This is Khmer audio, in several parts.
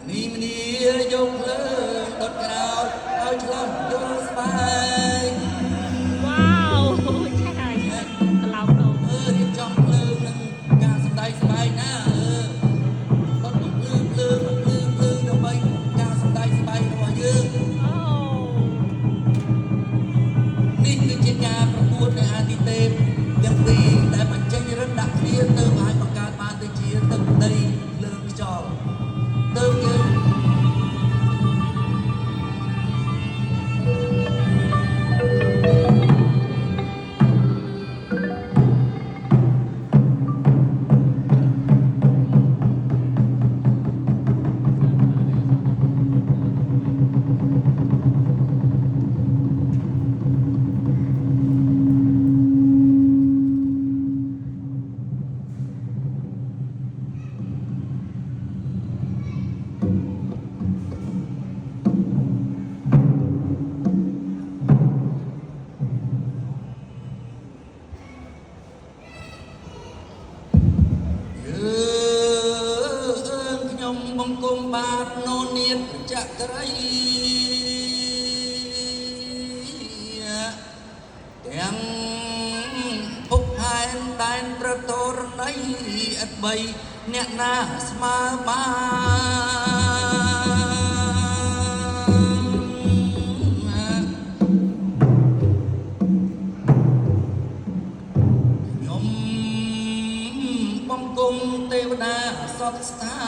Ni mini dông lơ đột ngào ao chlam vô spy. Wow, trời, lòng đồ. Đi trong lơ nâng ca sầm đai spy na. Con cũng lơ đâu bay ca sầm đai spy đâu dương. Ni cứ chia caประกวดในอาทิตย์เต็มยังปีแต่มันใจrất đặc biệt เติมให้ประกาศมาได้ជាទឹកដីលើកខ្យល់เติมយើង ខ្ញុំបង្គំបាទនោនាងចក្រីទាំងភពហែនដែនប្រតរណីអត់បីអ្នកណាស្មើបានខ្ញុំបង្គំទេវតាសពស្ថា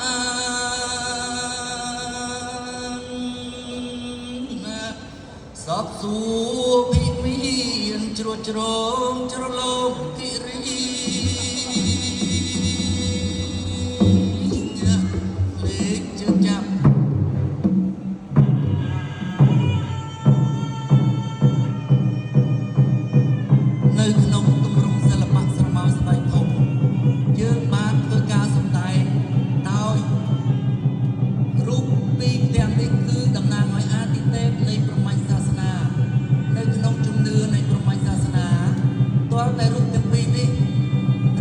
នសពសួភិមានជ្រោះជ្រងជ្រលងគិរីលេខជើងចាប់នៅក្នុងទម្រង់សិល្បៈស្រមោលស្បែកធំយើងបានធ្វើការសម្ដែងដោយរូបពីរទាំងនេះគឺតំណាងឲ្យអាទិទេពនៃព្រហ្មញ្ញសាសនានៅក្នុងជំនឿនៃព្រហ្មញ្ញសាសនាទាល់តែរូបទាំងពីរនេះ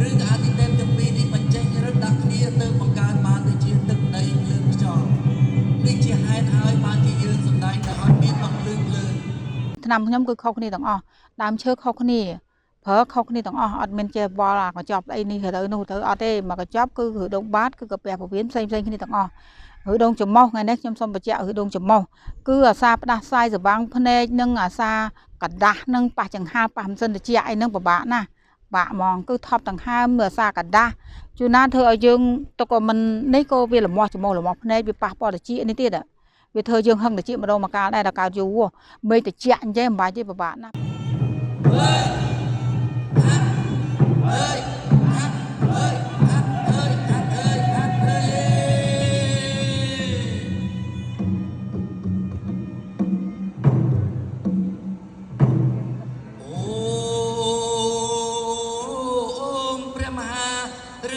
ឬក៏អាទិទេពទាំងពីរនេះបញ្ចេញឫទ្ធិដាក់គ្នាទៅបង្កើតបានទៅជាទឹកដីលើខ្យល់នេះជាហេតុហើយបានជាយើងសម្ដែងទៅឲ្យមានបំភ្លឺភ្លើងឆ្នាំខ្ញុំគឺខុសគ្នាទាំងអស់ដើមឈើខុសគ្នាប្រើខុសគ្នាទាំងអស់អត់មានចេះវល់អាកញ្ចប់អីនេះទៅនោះទៅអត់ទេមកកញ្ចប់គឺឬដងបាតគឺកាពះពវៀនផ្សេងគ្នាទាំងអស់ឬដងច្រមុះថ្ងៃនេះខ្ញុំសូមបញ្ជាក់ឬដងច្រមុះគឺអាសាផ្ដាស់ផ្សាយសវាងភ្នែកនិងអាសាកដាស់និងប៉ះចង្ហាប៉ះមិនសិនតិចអីនឹងពិបាកណាស់បាក់ហ្មងគឺថប់ដង្ហើមអាសាកដាស់ជួនណាធ្វើឲ្យយើងទុកក៏មិននេះក៏វាលមាស់ច្រមុះលមាស់ភ្នែកវាប៉ះពាល់តិចនេះទៀតវាធ្វើយើងហឹងតិចម្ដងមកកាលដែរដល់កើតយូរមេតិចអញ្ចឹងមិនបាច់ទេពិបាកណាស់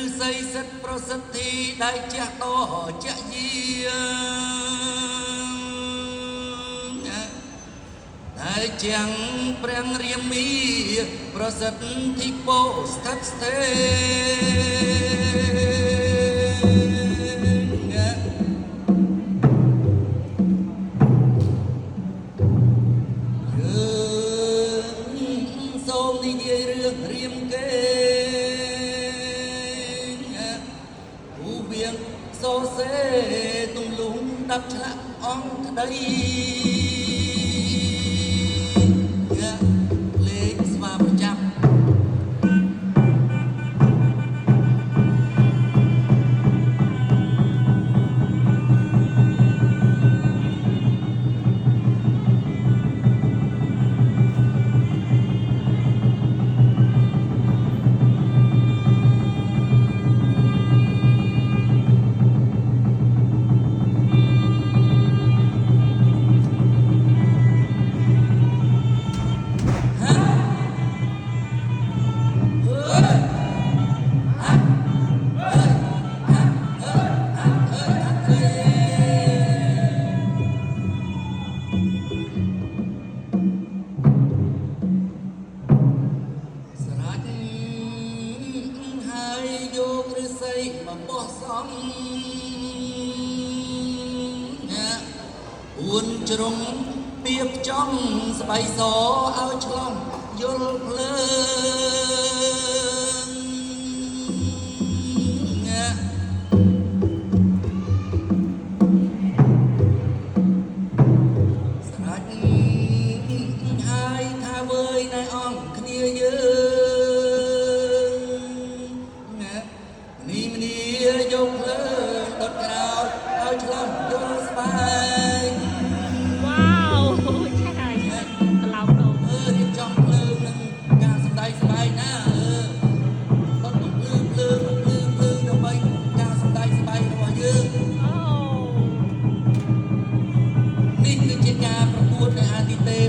ឬស័យសិទ្ធប្រសិទ្ធិដែលជាតជាយាដែលជាងព្រះរាមីប្រសិទ្ធិពោស្ថិតស្ថេសូមនិយាយរឿងរៀមគេសូសេទំលុងដាប់ឆ្លាក់អង្គក្តីលេខស្វាប្រចាំ ួនជ្រុងពៀបចង់ស្បៃសឲ្យឆ្លងយល់ភ្លើងស្រេចហើយថាវើយណែអង្គគ្នាយើងនេះមនីយកភ្លើងដុតក្រោយឲ្យឆ្លងយល់ស្បែក ว้าวใช่กระลาโดด រៀបចំភ្លើងនឹងការសម្ដែងស្បែកណាគាត់ต้องភ្លើងដើម្បីការសម្ដែងស្បែករបស់យើង โอ้ នេះគឺជាការប្រកួតនៃអាទិទេព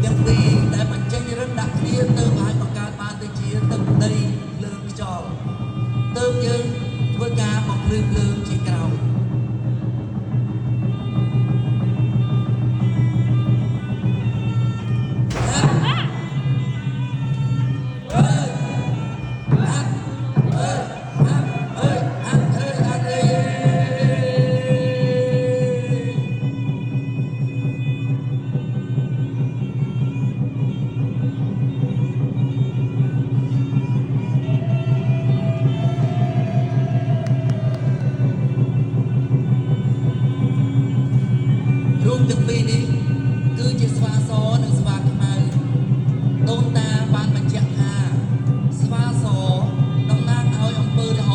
ទាំងពីរដែលបញ្ចេញរឹតដាក់គ្នាទៅឲ្យបង្កើតបានទៅជាទឹកដីលើខ្យល់ទៅយើងធ្វើការបំភ្លឺភ្លើងជាក្រោយ រូបទាំងពីរនេះគឺជាស្វាសនិងស្វាខ្មៅដូនតាបានបញ្ជាក់ថាស្វាសតំណាងឲ្យអំពើល្អ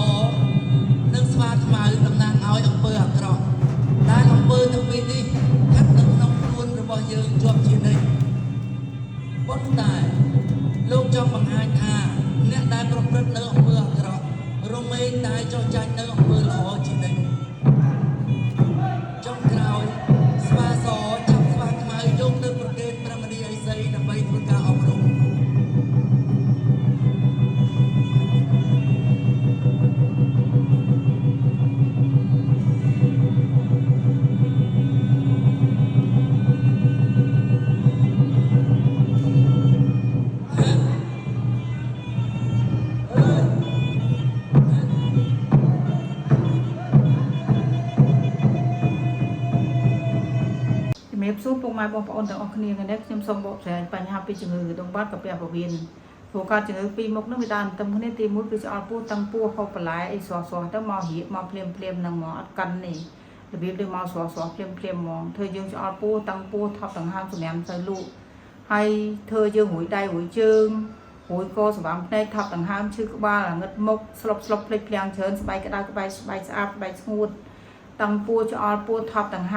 និងស្វាខ្មៅតំណាងឲ្យអំពើអាក្រក់ដែលអំពើទាំងពីរនេះស្ថិតនៅក្នុងខ្លួនរបស់យើងជាប់ជានិច្ចប៉ុន្តែលោកចង់បង្ហាញថាអ្នកដែលប្រព្រឹត្តនៅអំពើអាក្រក់រមែងតែចោទចាញ់នៅអំពើល្អជានិច្ច ចុងក្រោយស្វាសចាប់ស្វាខ្មៅយកទៅប្រគេនព្រះមនីឥសីដើម្បីធ្វើការអប់រំ ជំរាបសួរពុកម៉ែបងប្អូនទាំងអស់គ្នាថ្ងៃនេះខ្ញុំសូមបកស្រាយបញ្ហាពីជំងឺដងបាត់កាពះពោះវៀនព្រោះការជំងឺពីរមុខនោះវាដើរទៅគ្នាទី1គឺឆ្អល់ពោះតាំងពោះហូបបន្លែអីស្រស់ៗទៅមករៀបមកភ្លាមនឹងមកអត់កាន់នេះរបៀបដូចមកស្រស់ភ្លាមហ្មងធ្វើយើងឆ្អល់ពោះតាំងពោះថប់ដង្ហើមសម្រាប់ទៅលក់ហើយធ្វើយើងរួយដៃរួយជើងរួយកសម្រាប់ភ្នែកថប់ដង្ហើមឈឺក្បាលងឹតមុខស្លុបភ្លេចភ្លាំងច្រើនស្បែកក្តៅស្បែកស្អាតស្បែកស្ងួតតាំងពោះឆ្អល់ពោះថប់ដង្ហើម